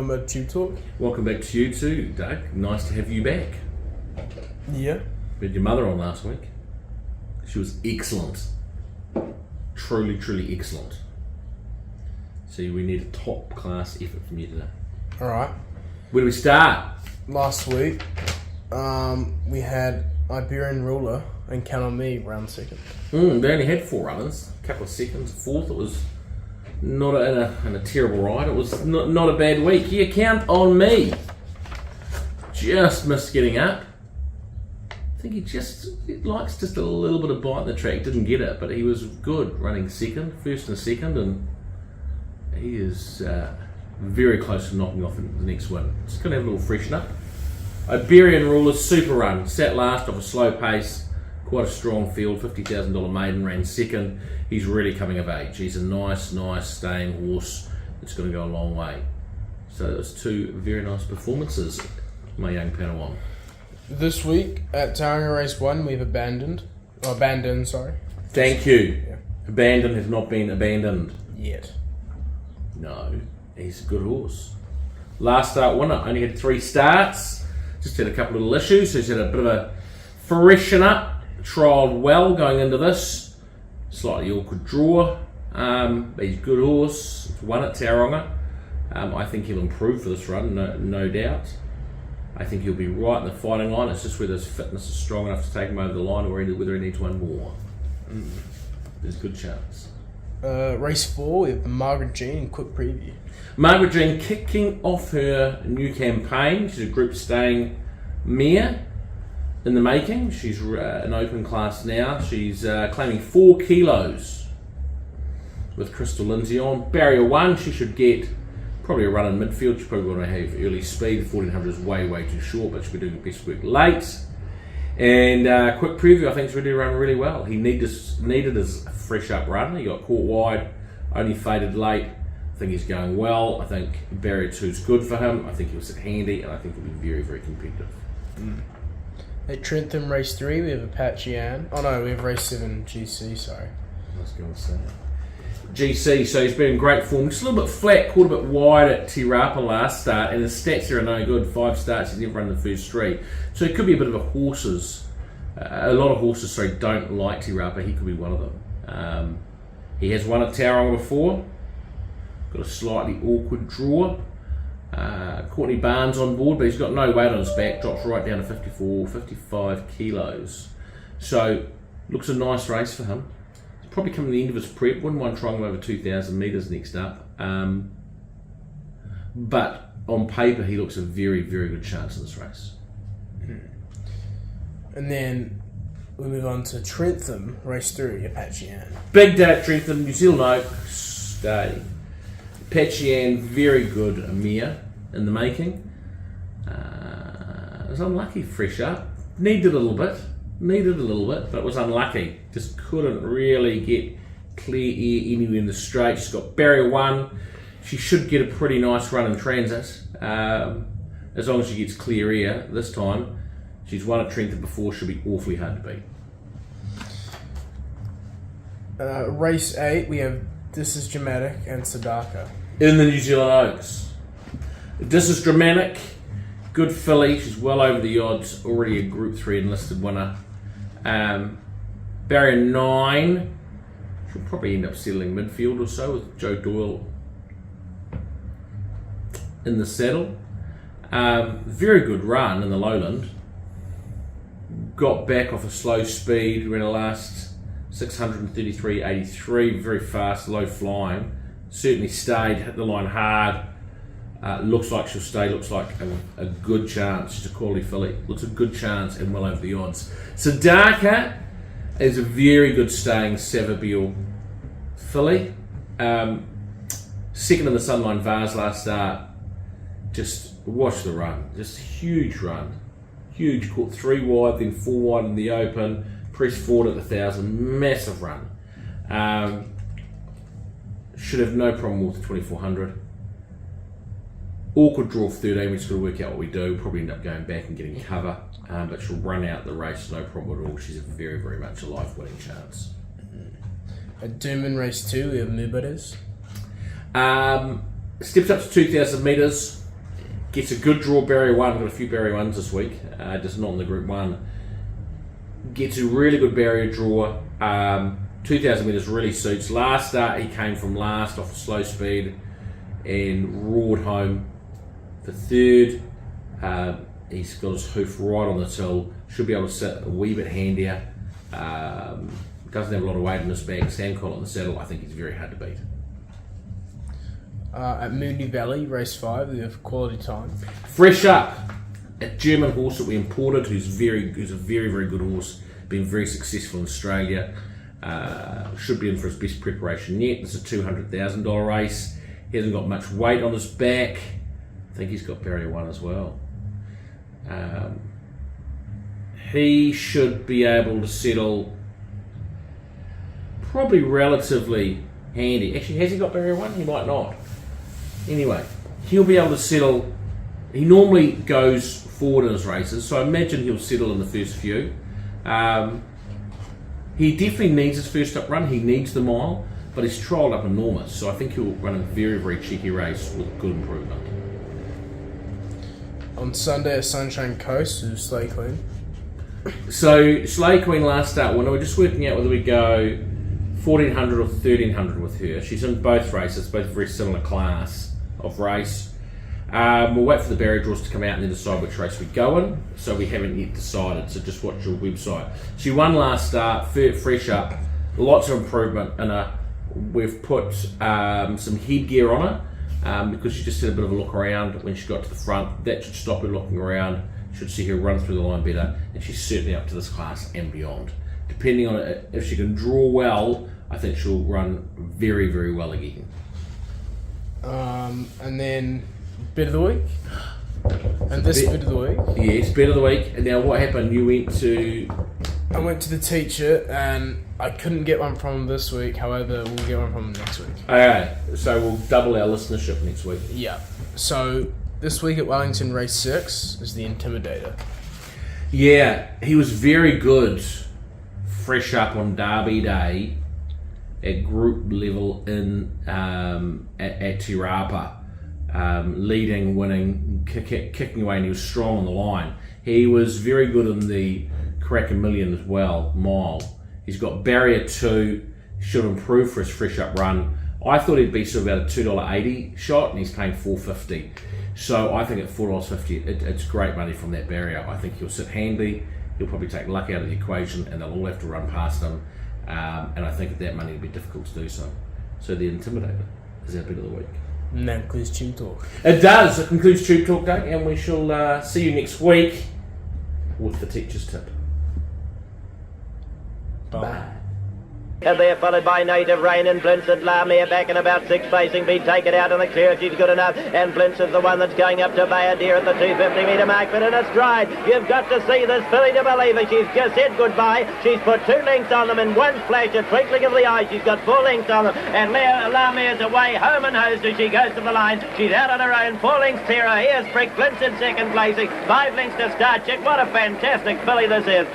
welcome back to TubeTalk. Welcome back to you too, Doug. Nice to have you back. Yeah. We had your mother on last week. She was excellent. Truly, truly excellent. So we need a top class effort from you today. Alright. Where do we start? Last week, we had Iberian Ruler and Count on Me round second. They only had 4 runners, a couple of seconds. Fourth, it was not in a terrible ride. It was not a bad week. Yeah, Count on Me. Just missed getting up. I think he likes just a little bit of bite in the track. Didn't get it, but he was good running second, first and second, and he is very close to knocking off the next one. Just going to have a little freshen up. Iberian Ruler, super run. Sat last off a slow pace. Quite a strong field. $50,000 maiden, ran second. He's really coming of age. He's a nice staying horse that's going to go a long way. So those 2 very nice performances, my young Padawan. This week at Tauranga Race 1, we've abandoned. Thank you. Yeah. Abandoned has not been abandoned. Yet. No, he's a good horse. Last start winner, only had 3 starts. Just had a couple of little issues. So he's had a bit of a freshen up. Trialled well going into this. Slightly awkward draw. But he's a good horse. He's won at Tauranga. I think he'll improve for this run, no doubt. I think he'll be right in the fighting line. It's just whether his fitness is strong enough to take him over the line or whether he needs one more. There's a good chance. Race 4, we have Margaret Jean and quick preview. Margaret Jean kicking off her new campaign. She's a group staying mare in the making. She's an open class now. She's claiming 4 kilos with Crystal Lindsay on. Barrier 1, she should get probably a run in midfield. She's probably going to have early speed. The 1400 is way too short, but she'll be doing best work late. And quick preview, I think he's really run really well. He needed his fresh up run. He got caught wide, only faded late. I think he's going well. I think barrier 2 is good for him. I think he'll sit handy, and I think he'll be very competitive. At Trentham Race 3, we have Apache Ann. Oh no, we have Race 7 GC, sorry. I was going to say GC, so he's been in great form. Just a little bit flat, caught a bit wide at Tirapa last start, and his stats here are no good. 5 starts, he's never run the first 3. So it could be a bit of a a lot of horses don't like Tirapa. He could be one of them. He has won at Tauranga before. Got a slightly awkward draw. Courtney Barnes on board, but he's got no weight on his back. Drops right down to 55 kilos. So looks a nice race for him. He's probably coming to the end of his prep. Wouldn't mind trying him over 2,000 metres next up. But on paper, he looks a very good chance in this race. And then we move on to Trentham Race 3, Apache Ann. Big day at Trentham, New Zealand Oak. Stay. Apache Ann, very good mare in the making. It was unlucky fresh up. Needed a little bit, but was unlucky. Just couldn't really get clear air anywhere in the straight. She's got barrier 1. She should get a pretty nice run in transit. As long as she gets clear air this time. She's won at Trentham before, should be awfully hard to beat. Race 8, we have This Is Dramatic and Sadaka. In the New Zealand Oaks. This is Dramatic. Good filly. She's well over the odds. Already a Group 3 enlisted winner. Barrier 9. She'll probably end up settling midfield or so with Joe Doyle in the saddle. Very good run in the lowland. Got back off a slow speed. Ran a last 633.83. Very fast, low flying. Certainly stayed, hit the line hard. Looks like she'll stay, looks like a good chance. She's a quality filly. Looks a good chance and well over the odds. Sadaka is a very good staying Savabeel filly. Second in the Sunline Vase last start. Just watch the run. Just huge run. Huge, caught 3 wide, then 4 wide in the open. Pressed forward at the 1,000. Massive run. Should have no problem with the 2,400. Awkward draw for 13. We just got to work out what we do. Probably end up going back and getting cover. But she'll run out the race, no problem at all. She's a very much a life winning chance. At Doomben Race 2, we have Mubadas. Steps up to 2,000 metres. Gets a good draw, barrier 1. Got a few barrier 1s this week, just not in the Group 1. Gets a really good barrier draw. 2,000 metres really suits. Last start, he came from last off a slow speed and roared home for third. He's got his hoof right on the till. Should be able to sit a wee bit handier. Doesn't have a lot of weight in his back. Stand collar on the saddle. I think he's very hard to beat. At Mooney Valley, race 5, we have quality time. Fresh up, a German horse that we imported, who's a very, very good horse. Been very successful in Australia. Should be in for his best preparation yet. It's a $200,000 race. He hasn't got much weight on his back. I think he's got barrier 1 as well. He should be able to settle probably relatively handy. Actually, has he got barrier 1? He might not. Anyway, he'll be able to settle. He normally goes forward in his races, so I imagine he'll settle in the first few. He definitely needs his first up run. He needs the mile, but he's trialled up enormous, so I think he'll run a very, very cheeky race with good improvement. On Sunday at Sunshine Coast is Slay Queen. So Slay Queen last start winner. We're just working out whether we go 1400 or 1300 with her. She's in both races, both very similar class of race. We'll wait for the barrier draws to come out and then decide which race we go in. So we haven't yet decided, so just watch your website. She won last start, fresh up, lots of improvement in her. We've put some headgear on her because she just had a bit of a look around when she got to the front. That should stop her looking around, should see her run through the line better, and she's certainly up to this class and beyond. Depending on it, if she can draw well, I think she'll run very, very well again. And then bit of the week. And this bit of the week. Yes, bit of the week. And now what happened? You went to... I went to the teacher and I couldn't get one from him this week. However, we'll get one from him next week. Okay, so we'll double our listenership next week. Yeah. So this week at Wellington, race 6 is the Intimidator. Yeah, he was very good. Fresh up on Derby Day at group level in at Tirapa. Leading, winning, kicking away, and he was strong on the line. He was very good in the Crack a Million as well, mile. He's got barrier 2, should improve for his fresh up run. I thought he'd be sort of about a $2.80 shot, and he's paying $4.50. So I think at $4.50, it's great money from that barrier. I think he'll sit handy. He'll probably take luck out of the equation, and they'll all have to run past him. And I think at that money it'll be difficult to do so. So the Intimidator is our bit of the week. And that concludes TubeTalk. It does. It concludes TubeTalk Day, and we shall see you next week with the teacher's tip. Bye. And they're followed by Native Rain and Blintz at Lamere back in about 6 facing beat. Take it out in the clear if she's good enough. And Blintz is the one that's going up to Bayadeer at the 250 metre mark, but in a stride. You've got to see this filly to believe her. She's just said goodbye. She's put 2 lengths on them in one flash, a twinkling of the eye. She's got 4 lengths on them. And Lamere's away, home and hosed as she goes to the line. She's out on her own, 4 lengths clearer. Here's Brick Blintz in second placing. 5 lengths to start. Check what a fantastic filly this is.